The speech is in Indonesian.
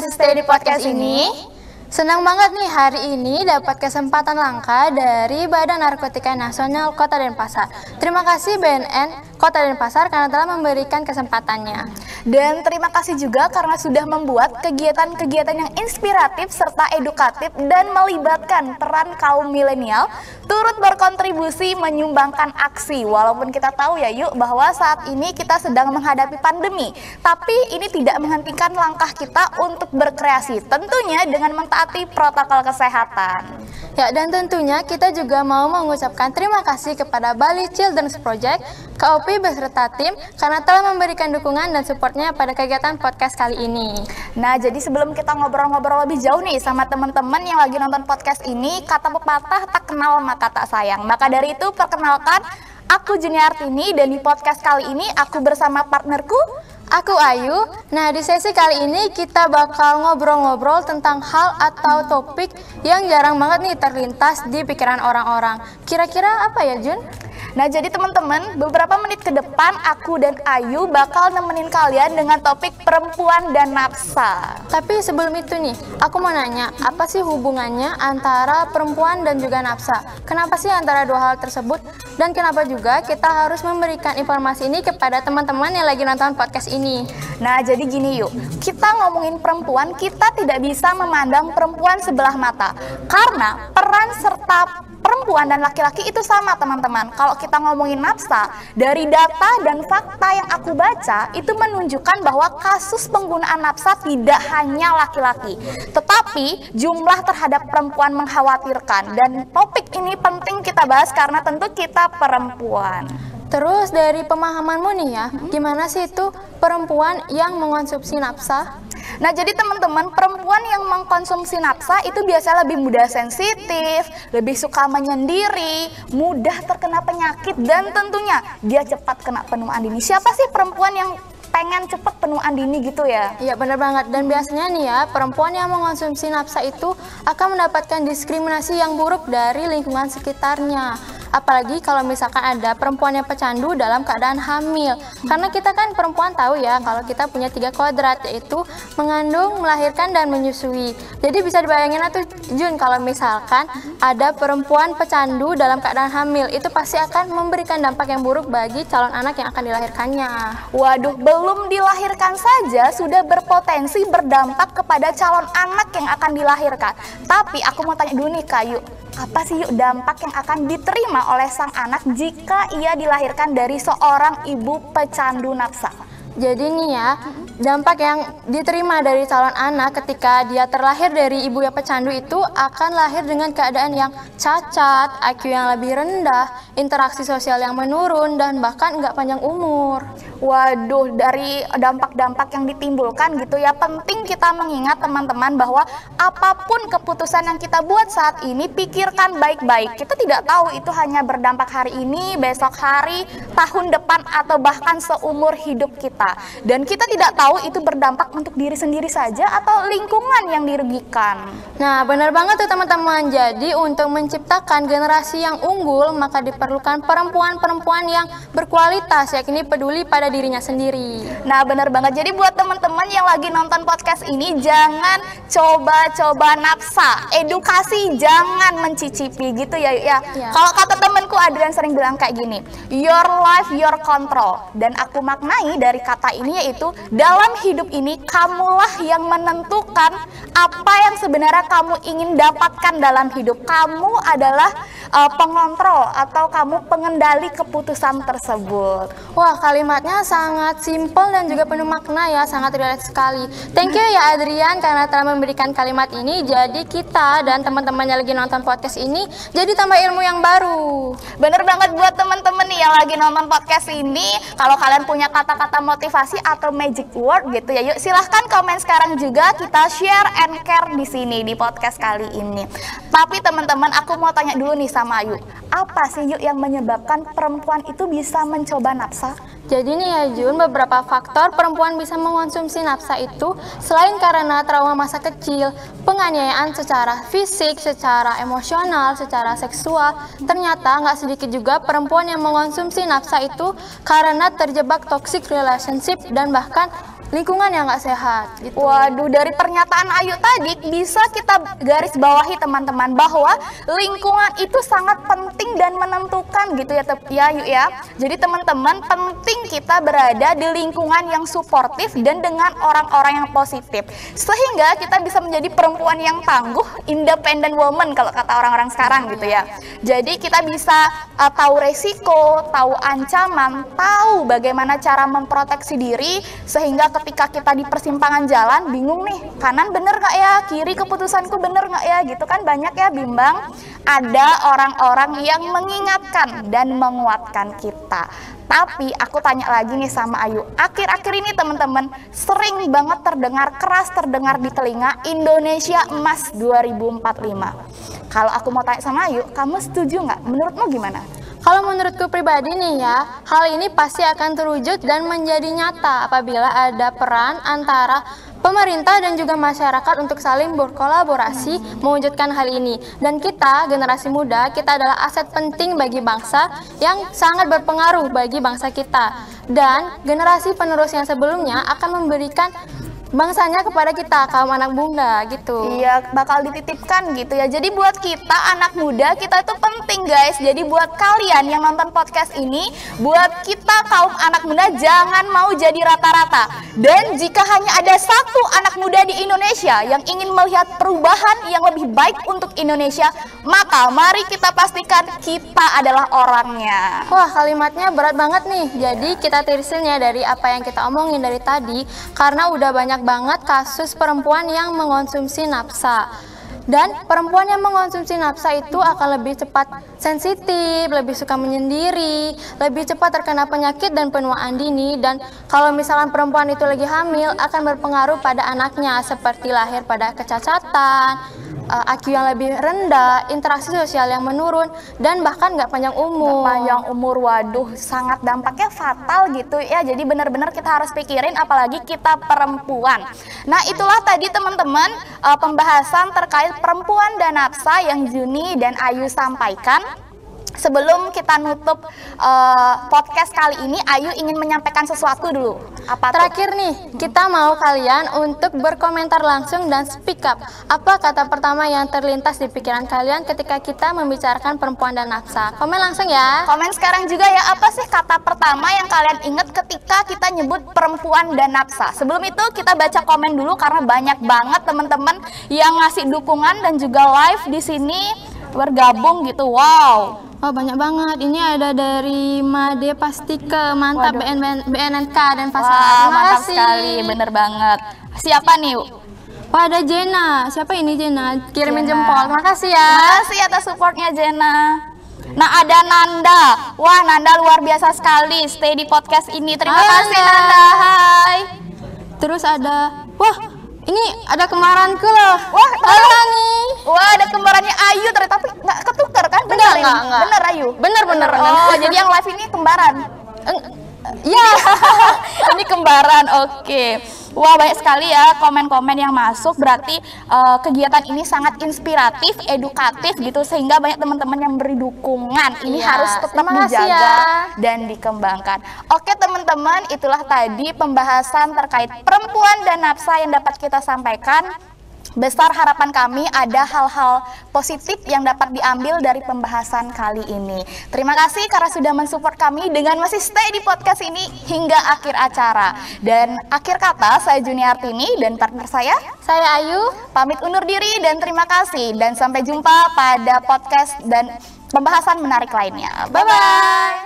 masih stay di podcast ini? Senang banget nih hari ini dapat kesempatan langka dari Badan Narkotika Nasional Kota Denpasar. Terima kasih BNN Kota Denpasar karena telah memberikan kesempatannya. Dan terima kasih juga karena sudah membuat kegiatan-kegiatan yang inspiratif serta edukatif dan melibatkan peran kaum milenial turut berkontribusi menyumbangkan aksi. Walaupun kita tahu ya yuk bahwa saat ini kita sedang menghadapi pandemi, tapi ini tidak menghentikan langkah kita untuk berkreasi, tentunya dengan mentaati protokol kesehatan. Ya, dan tentunya kita juga mau mengucapkan terima kasih kepada Bali Children's Project, KOP beserta tim karena telah memberikan dukungan dan supportnya pada kegiatan podcast kali ini. Nah, jadi sebelum kita ngobrol-ngobrol lebih jauh nih sama teman-teman yang lagi nonton podcast ini, kata pepatah tak kenal maka tak sayang. Maka dari itu perkenalkan, aku Juniartini dan di podcast kali ini aku bersama partnerku, aku Ayu. Nah, di sesi kali ini kita bakal ngobrol-ngobrol tentang hal atau topik yang jarang banget nih terlintas di pikiran orang-orang. Kira-kira apa ya, Jun? Nah, jadi teman-teman, beberapa menit ke depan aku dan Ayu bakal nemenin kalian dengan topik perempuan dan nafsa. Tapi sebelum itu nih, aku mau nanya, apa sih hubungannya antara perempuan dan juga nafsa? Kenapa sih antara dua hal tersebut? Dan kenapa juga kita harus memberikan informasi ini kepada teman-teman yang lagi nonton podcast ini? Nah, jadi gini yuk, kita ngomongin perempuan, kita tidak bisa memandang perempuan sebelah mata. Karena peran serta perempuan dan laki-laki itu sama teman-teman. Kalau kita ngomongin nafsa, dari data dan fakta yang aku baca, itu menunjukkan bahwa kasus penggunaan nafsa tidak hanya laki-laki, tetapi jumlah terhadap perempuan mengkhawatirkan. Dan topik ini penting kita bahas karena tentu kita perempuan. Terus dari pemahamanmu nih ya, gimana sih itu perempuan yang mengkonsumsi nafsa? Nah, jadi teman-teman, perempuan yang mengkonsumsi nafsa itu biasanya lebih mudah sensitif, lebih suka menyendiri, mudah terkena penyakit, dan tentunya dia cepat kena penuaan dini. Siapa sih perempuan yang pengen cepat penuaan dini gitu ya? Iya, benar banget. Dan biasanya nih ya, perempuan yang mengkonsumsi nafsa itu akan mendapatkan diskriminasi yang buruk dari lingkungan sekitarnya. Apalagi kalau misalkan ada perempuan yang pecandu dalam keadaan hamil. Karena kita kan perempuan tahu ya kalau kita punya 3 kodrat, yaitu mengandung, melahirkan, dan menyusui. Jadi bisa dibayangin tuh Jun, kalau misalkan ada perempuan pecandu dalam keadaan hamil, itu pasti akan memberikan dampak yang buruk bagi calon anak yang akan dilahirkannya. Waduh, belum dilahirkan saja sudah berpotensi berdampak kepada calon anak yang akan dilahirkan. Tapi aku mau tanya dulu nih Kayu, apa sih yuk dampak yang akan diterima oleh sang anak jika ia dilahirkan dari seorang ibu pecandu nafsa? Jadi nih ya, dampak yang diterima dari calon anak ketika dia terlahir dari ibu yang pecandu itu akan lahir dengan keadaan yang cacat, IQ yang lebih rendah, interaksi sosial yang menurun, dan bahkan nggak panjang umur. Waduh, dari dampak-dampak yang ditimbulkan gitu ya, penting kita mengingat teman-teman bahwa apapun keputusan yang kita buat saat ini, pikirkan baik-baik. Kita tidak tahu itu hanya berdampak hari ini, besok hari, tahun depan, atau bahkan seumur hidup kita. Dan kita tidak tahu itu berdampak untuk diri sendiri saja atau lingkungan yang dirugikan. Nah, benar banget tuh teman-teman. Jadi untuk menciptakan generasi yang unggul, maka diperlukan perempuan-perempuan yang berkualitas, yakni peduli pada dirinya sendiri. Nah, benar banget. Jadi buat teman-teman yang lagi nonton podcast ini, jangan coba-coba nafsa. Edukasi, jangan mencicipi gitu ya. Kalau kata temanku Adrian sering bilang kayak gini, your life, your control. Dan aku maknai dari kata ini yaitu, dalam hidup ini kamulah yang menentukan apa yang sebenarnya kamu ingin dapatkan dalam hidup. Kamu adalah pengontrol atau kamu pengendali keputusan tersebut. Wah, kalimatnya sangat simpel dan juga penuh makna ya, sangat relate sekali. Thank you ya Adrian karena telah memberikan kalimat ini. Jadi kita dan teman-teman yang lagi nonton podcast ini jadi tambah ilmu yang baru. Bener banget buat teman-teman nih yang lagi nonton podcast ini. Kalau kalian punya kata-kata motivasi atau magic word gitu ya, yuk silahkan komen sekarang juga, kita share and care di sini di podcast kali ini. Tapi teman-teman, aku mau tanya dulu nih sama Ayu, apa sih yuk yang menyebabkan perempuan itu bisa mencoba nafsa? Jadi nih ya Jun, beberapa faktor perempuan bisa mengonsumsi nafsa itu selain karena trauma masa kecil, penganiayaan secara fisik, secara emosional, secara seksual, ternyata nggak sedikit juga perempuan yang mengonsumsi nafsa itu karena terjebak toxic relationship dan bahkan lingkungan yang nggak sehat gitu. Waduh, dari pernyataan Ayu tadi bisa kita garis bawahi teman-teman bahwa lingkungan itu sangat penting dan menentukan gitu ya Ayu ya. Jadi teman-teman, penting kita berada di lingkungan yang suportif dan dengan orang-orang yang positif, sehingga kita bisa menjadi perempuan yang tangguh, independent woman kalau kata orang-orang sekarang gitu ya. Jadi kita bisa tahu resiko, tahu ancaman, tahu bagaimana cara memproteksi diri, sehingga ketika kita di persimpangan jalan bingung nih, kanan bener nggak ya, kiri keputusanku bener nggak ya, gitu kan banyak ya bimbang. Ada orang-orang yang mengingatkan dan menguatkan kita. Tapi aku tanya lagi nih sama Ayu, akhir-akhir ini teman-teman sering banget terdengar di telinga Indonesia Emas 2045. Kalau aku mau tanya sama Ayu, kamu setuju nggak? Menurutmu gimana? Kalau menurutku pribadi nih ya, hal ini pasti akan terwujud dan menjadi nyata apabila ada peran antara pemerintah dan juga masyarakat untuk saling berkolaborasi mewujudkan hal ini. Dan kita, generasi muda, kita adalah aset penting bagi bangsa yang sangat berpengaruh bagi bangsa kita. Dan generasi penerus yang sebelumnya akan memberikan bangsanya kepada kita, kaum anak muda gitu. Iya, bakal dititipkan gitu ya. Jadi buat kita anak muda, kita itu penting guys. Jadi buat kalian yang nonton podcast ini, buat kita kaum anak muda, jangan mau jadi rata-rata. Dan jika hanya ada satu anak muda di Indonesia yang ingin melihat perubahan yang lebih baik untuk Indonesia, maka mari kita pastikan kita adalah orangnya. Wah, kalimatnya berat banget nih. Jadi kita tirisinnya dari apa yang kita omongin dari tadi, karena udah banyak banget kasus perempuan yang mengonsumsi nafsa. Dan perempuan yang mengonsumsi nafsa itu akan lebih cepat sensitif, lebih suka menyendiri, lebih cepat terkena penyakit dan penuaan dini. Dan kalau misalkan perempuan itu lagi hamil, akan berpengaruh pada anaknya, seperti lahir pada kecacatan, IQ yang lebih rendah, interaksi sosial yang menurun, dan bahkan nggak panjang umur. Waduh, sangat dampaknya fatal gitu ya. Jadi benar-benar kita harus pikirin, apalagi kita perempuan. Nah, itulah tadi teman-teman pembahasan terkait perempuan dan nafsa yang Juni dan Ayu sampaikan. Sebelum kita nutup podcast kali ini, Ayu ingin menyampaikan sesuatu dulu. Apa terakhir nih, kita mau kalian untuk berkomentar langsung dan speak up. Apa kata pertama yang terlintas di pikiran kalian ketika kita membicarakan perempuan dan nafsa? Komen langsung ya. Komen sekarang juga ya, apa sih kata pertama yang kalian ingat ketika kita nyebut perempuan dan nafsa? Sebelum itu kita baca komen dulu karena banyak banget teman-teman yang ngasih dukungan dan juga live di sini bergabung gitu. Wow. Oh, banyak banget. Ini ada dari Made Pastike, mantap. BNNK dan Pasar. Wah, mantap sekali, bener banget. Siapa nih? Oh, ada Jena. Siapa ini Jena? Kirimin Jena. jempol. Makasih ya. Makasih atas supportnya Jena. Nah, ada Nanda. Wah, Nanda luar biasa sekali stay di podcast ini. Terima kasih Nanda. Hai. Terus ada, wah, ini ada kembaranku loh. Wah, halo nih. Wah, ada kembarannya Ayu ternyata, tapi nggak ketukar kan? Bener nggak? Bener Ayu? Bener. Oh, jadi yang live ini kembaran? Ya. Ini kembaran, oke. Wah, banyak sekali ya komen-komen yang masuk. Berarti kegiatan ini sangat inspiratif, edukatif gitu, sehingga banyak teman-teman yang beri dukungan. Ini harus tetap dijaga dan dikembangkan. Oke teman-teman, itulah tadi pembahasan terkait perempuan dan nafsa yang dapat kita sampaikan. Besar harapan kami ada hal-hal positif yang dapat diambil dari pembahasan kali ini. Terima kasih karena sudah mensupport kami dengan masih stay di podcast ini hingga akhir acara. Dan akhir kata, saya Juniartini dan partner saya Ayu, pamit undur diri dan terima kasih. Dan sampai jumpa pada podcast dan pembahasan menarik lainnya. Bye-bye.